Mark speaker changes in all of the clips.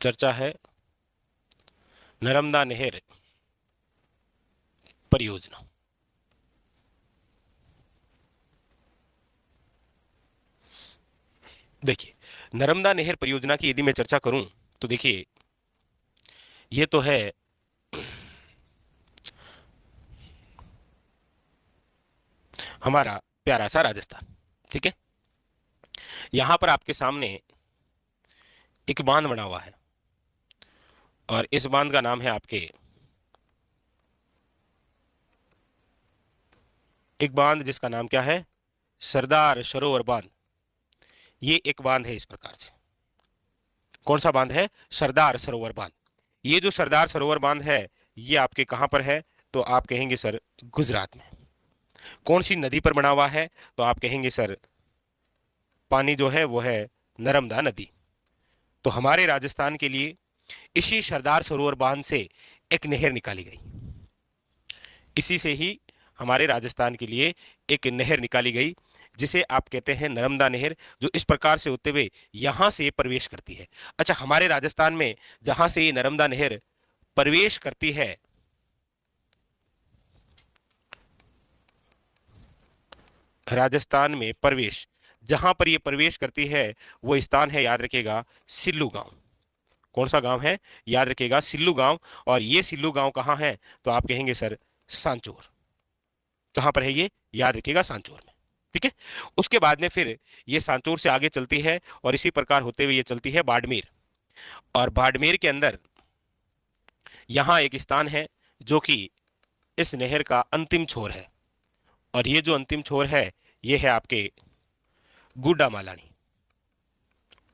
Speaker 1: चर्चा है नर्मदा नहर परियोजना। देखिए, नर्मदा नहर परियोजना की यदि मैं चर्चा करूं तो देखिए, ये तो है हमारा प्यारा सा राजस्थान। ठीक है, यहां पर आपके सामने एक बांध बना हुआ है और इस बांध का नाम है आपके, एक बांध जिसका नाम क्या है, सरदार सरोवर बांध। ये एक बांध है इस प्रकार से। कौन सा बांध है? सरदार सरोवर बांध। ये जो सरदार सरोवर बांध है ये आपके कहां पर है? तो आप कहेंगे सर गुजरात में। कौन सी नदी पर बना हुआ है? तो आप कहेंगे सर पानी जो है वो है नर्मदा नदी। तो हमारे राजस्थान के लिए इसी सरदार सरोवर बांध से एक नहर निकाली गई। इसी से ही हमारे राजस्थान के लिए एक नहर निकाली गई जिसे आप कहते हैं नर्मदा नहर, जो इस प्रकार से होते हुए यहां से प्रवेश करती है। अच्छा, हमारे राजस्थान में जहां से ये नर्मदा नहर प्रवेश करती है, राजस्थान में प्रवेश, जहां पर ये प्रवेश करती है वो स्थान है, याद रखिएगा, सिल्लू गांव। कौन सा गांव है? याद रखिएगा, सिल्लू गांव। और ये सिल्लू गांव कहां है? तो आप कहेंगे सर सांचौर। कहां पर है ये? याद रखिएगा, सांचौर में। ठीक है, उसके बाद में फिर ये सांचौर से आगे चलती है और इसी प्रकार होते हुए ये चलती है बाड़मेर। और बाड़मेर के अंदर यहां एक स्थान है जो कि इस नहर का अंतिम छोर है, और ये जो अंतिम छोर है ये है आपके गुड्डा मालानी।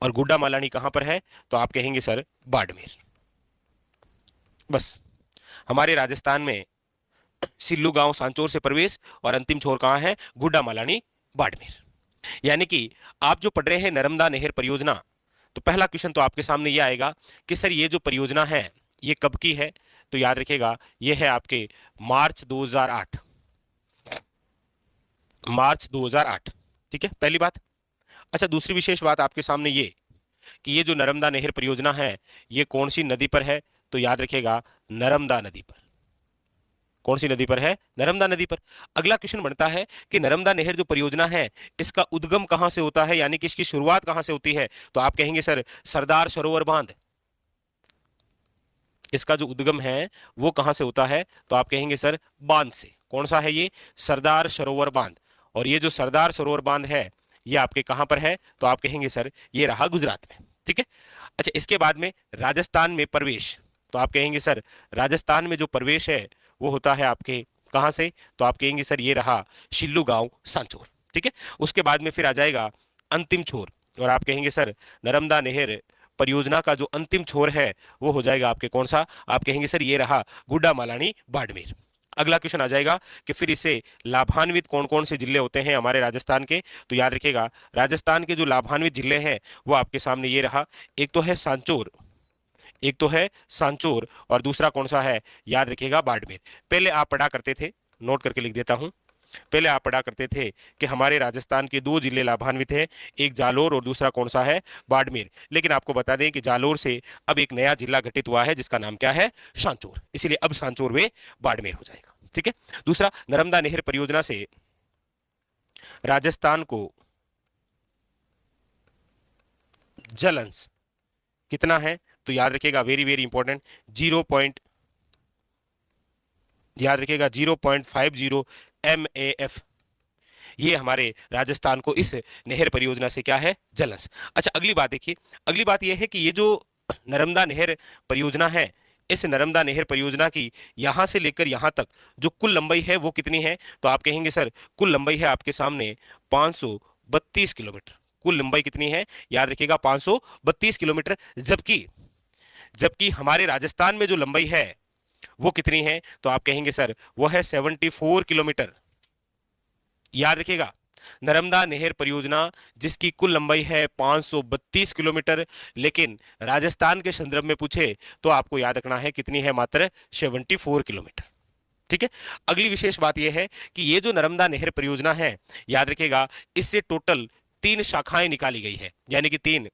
Speaker 1: और गुड्डा मालानी कहां पर है? तो आप कहेंगे सर बाड़मेर। बस, हमारे राजस्थान में सिल्लू गांव, सांचौर से प्रवेश, और अंतिम छोर कहां है? गुड्डा मालानी, बाड़मेर। यानी कि आप जो पढ़ रहे हैं नर्मदा नहर परियोजना, तो पहला क्वेश्चन तो आपके सामने ये आएगा कि सर ये जो परियोजना है ये कब की है? तो याद रखिएगा ये है आपके मार्च 2008। मार्च 2008। ठीक है, पहली बात। अच्छा, दूसरी विशेष बात आपके सामने ये कि ये जो नर्मदा नहर परियोजना है ये कौन सी नदी पर है? तो याद रखिएगा नर्मदा नदी पर। कौन सी नदी पर है? नर्मदा नदी पर। अगला क्वेश्चन बनता है कि नर्मदा नहर जो परियोजना है इसका उद्गम कहां से होता है, यानी कि इसकी शुरुआत कहां से होती है? तो आप कहेंगे सर सरदार सरोवर बांध। इसका जो उद्गम है वो कहां से होता है? तो आप कहेंगे सर बांध से। कौन सा है ये? सरदार सरोवर बांध। और ये जो सरदार सरोवर बांध है ये आपके कहां पर है? तो आप कहेंगे सर ये रहा गुजरात में। ठीक है। अच्छा, इसके बाद में राजस्थान में प्रवेश, तो आप कहेंगे सर राजस्थान में जो प्रवेश है वो होता है आपके कहां से? तो आप कहेंगे सर ये रहा शिल्लू गांव, सांचौर। ठीक है, उसके बाद में फिर आ जाएगा अंतिम छोर, और आप कहेंगे सर नर्मदा नहर परियोजना का जो अंतिम छोर है वो हो जाएगा आपके कौन सा? आप कहेंगे सर ये रहा गुड्डा मालानी, बाड़मेर। अगला क्वेश्चन आ जाएगा कि फिर इससे लाभान्वित कौन कौन से जिले होते हैं हमारे राजस्थान के? तो याद रखिएगा राजस्थान के जो लाभान्वित जिले हैं वो आपके सामने ये रहा। एक तो है सांचौर, एक तो है सांचौर, और दूसरा कौन सा है? याद रखिएगा बाड़मेर। पहले आप पढ़ा करते थे, नोट करके लिख देता हूं, पहले आप पढ़ा करते थे कि हमारे राजस्थान के दो जिले लाभान्वित हैं, एक जालोर और दूसरा कौन सा है? बाड़मेर। लेकिन आपको बता दें कि जालोर से अब एक नया जिला गठित हुआ है जिसका नाम क्या है? सांचौर। इसीलिए अब सांचौर में बाड़मेर हो जाएगा। ठीक है, दूसरा, नर्मदा नहर परियोजना से राजस्थान को जल अंश कितना है? तो याद रखिएगा, वेरी वेरी इंपॉर्टेंट, 0. याद रखिएगा 0.50 MAF। ये हमारे राजस्थान को इस नहर परियोजना से क्या है? जलंस। अच्छा, अगली बात देखिए, अगली बात यह है कि ये जो नर्मदा नहर परियोजना है, इस नर्मदा नहर परियोजना की यहां से लेकर यहां तक जो कुल लंबाई है वो कितनी है? तो आप कहेंगे सर कुल लंबाई है आपके सामने 532 किलोमीटर। कुल लंबाई कितनी है? याद रखिएगा 532 किलोमीटर। जबकि जबकि हमारे राजस्थान में जो लंबाई है वो कितनी है? तो आप कहेंगे सर वो है 74 किलोमीटर। याद रखिएगा, नर्मदा नहर परियोजना जिसकी कुल लंबाई है 532 किलोमीटर, लेकिन राजस्थान के संदर्भ में पूछे तो आपको याद रखना है कितनी है? मात्र 74 किलोमीटर। ठीक है, अगली विशेष बात यह है कि ये जो नर्मदा नहर परियोजना है, याद रखिएगा इससे टोटल 3 शाखाएं निकाली गई है, यानी कि 3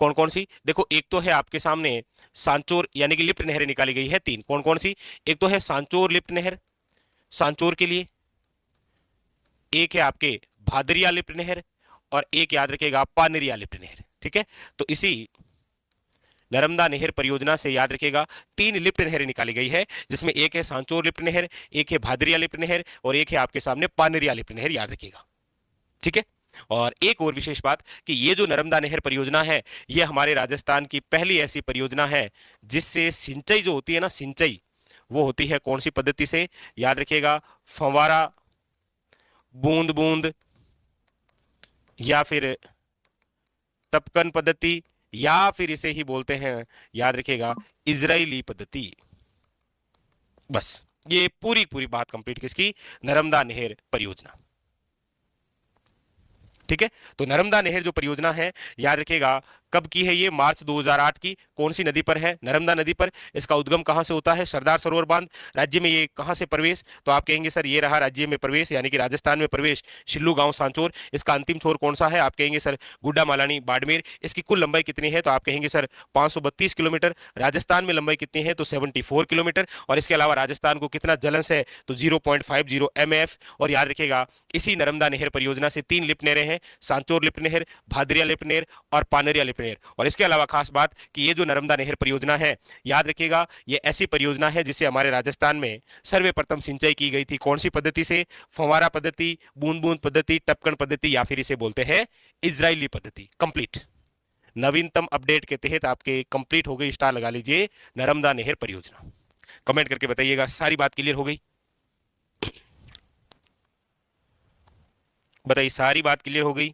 Speaker 1: कौन कौन सी? देखो, एक तो है आपके सामने सांचोर यानी कि लिफ्ट नहरें निकाली गई है 3। कौन कौन सी? एक तो है सांचोर लिफ्ट नहर, सांचोर के लिए। एक है आपके भादरिया लिफ्ट नहर, और एक याद रखिएगा पानरिया लिफ्ट नहर। ठीक है, तो इसी नर्मदा नहर परियोजना से याद रखिएगा 3 लिफ्ट नहरें निकाली गई है, जिसमें एक है सांचोर लिफ्ट नहर, एक है भादरिया लिफ्ट नहर, और एक है आपके सामने पानरिया लिफ्ट नहर, याद रखिएगा। ठीक है, और एक और विशेष बात कि ये जो नर्मदा नहर परियोजना है, ये हमारे राजस्थान की पहली ऐसी परियोजना है जिससे सिंचाई जो होती है ना, सिंचाई वो होती है कौन सी पद्धति से? याद रखिएगा, फंवारा, बूंद बूंद, या फिर टपकन पद्धति, या फिर इसे ही बोलते हैं, याद रखिएगा, इजरायली पद्धति। बस ये पूरी पूरी बात कंप्लीट किसकी? नर्मदा नहर परियोजना। ठीक है, तो नर्मदा नहर जो परियोजना है, याद रखिएगा कब की है ये? मार्च 2008 की। कौन सी नदी पर है? नर्मदा नदी पर। इसका उद्गम कहां से होता है? सरदार सरोवर बांध। राज्य में ये कहां से प्रवेश? तो आप कहेंगे सर ये रहा राज्य में प्रवेश, यानी कि राजस्थान में प्रवेश, शिल्लू गांव सांचोर। इसका अंतिम छोर कौन सा है? आप कहेंगे सर गुड्डा मालानी बाड़मेर। इसकी कुल लंबाई कितनी है? तो आप कहेंगे सर 532 किलोमीटर। राजस्थान में लंबाई कितनी है? तो 74 किलोमीटर। और इसके अलावा राजस्थान को कितना जलंस है? तो 0.50 MF। और याद रखिएगा इसी नर्मदा नहर परियोजना से 3 लिफ्ट नहरें हैं, सांचोर लिफ्ट नहर, भादरिया लिफ्ट नहर और पानरिया लिफ्ट नहर। और इसके अलावा खास बात कि ये जो नर्मदा नहर परियोजना है, याद रखिएगा ये ऐसी परियोजना है जिससे हमारे राजस्थान में सर्वप्रथम सिंचाई की गई थी। कौन सी पद्धति से? फंवारा पद्धति, बूंद बूंद पद्धति, टपकन पद्धति, या फिर इसे बोलते हैं इजरायली पद्धति। कंप्लीट नवीनतम अपडेट के तहत आपके कंप्लीट हो गई। स्टार लगा लीजिए नर्मदा नहर परियोजना। कमेंट करके बताइएगा सारी बात क्लियर हो गई? बताइए सारी बात क्लियर हो गई?